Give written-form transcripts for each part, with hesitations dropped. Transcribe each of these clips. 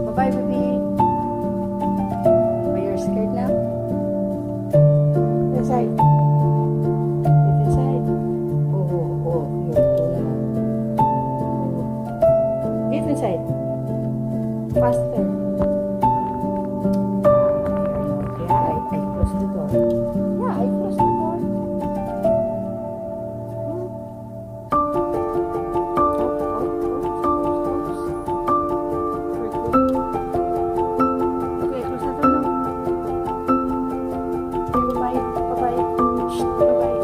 Bye-bye, baby. Are you scared now? Inside. Get inside. You're too loud. Get inside. Faster. Yeah, I closed the door. Yeah, I closed the door. Okay, close the door now. Okay, bye-bye. Bye-bye. Shh, bye-bye.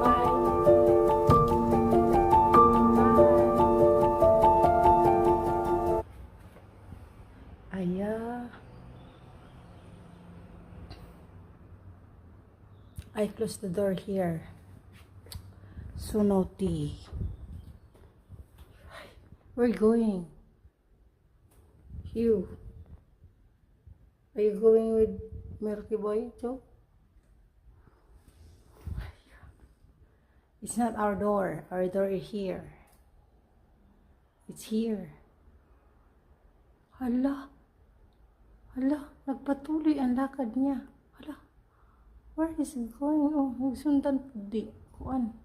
Bye. Bye. Aya. I close the door here. So naughty. Where are you going? You. Are you going with Milky Boy too? It's not our door. Our door is here. It's here. Hala. Hala. Nagpatuloy ang lakad niya. Hala. Where is he going? Oh, nagsundan po di. Kuan.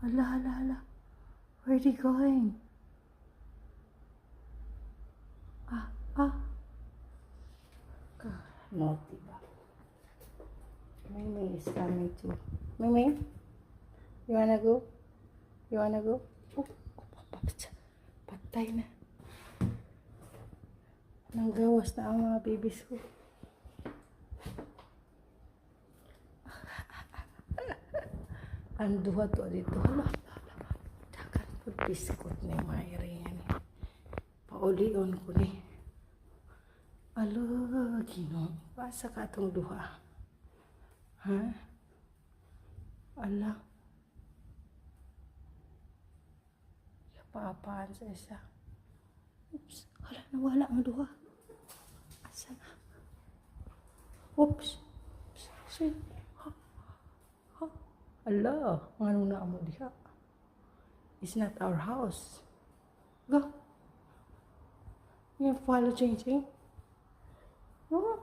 Hala. Where is he going? Naughty ba? Ming is coming too. Ming, you wanna go? You wanna go? Oh, patay na. Nanggawas na ang mga babies ko. Ang duha to dito. Hala. Dakan po biskot ni Mayre yan. Paulion ko ni. Alo, Ginoo. Basa ka itong duha. Ha? Ala. Paapaan sa isa. Oops. Hala, nawala ang duha. Asa na? Oops. Shit. Ala, ano na mo diha? It's not our house. Go. You follow Ching Ching? Oh.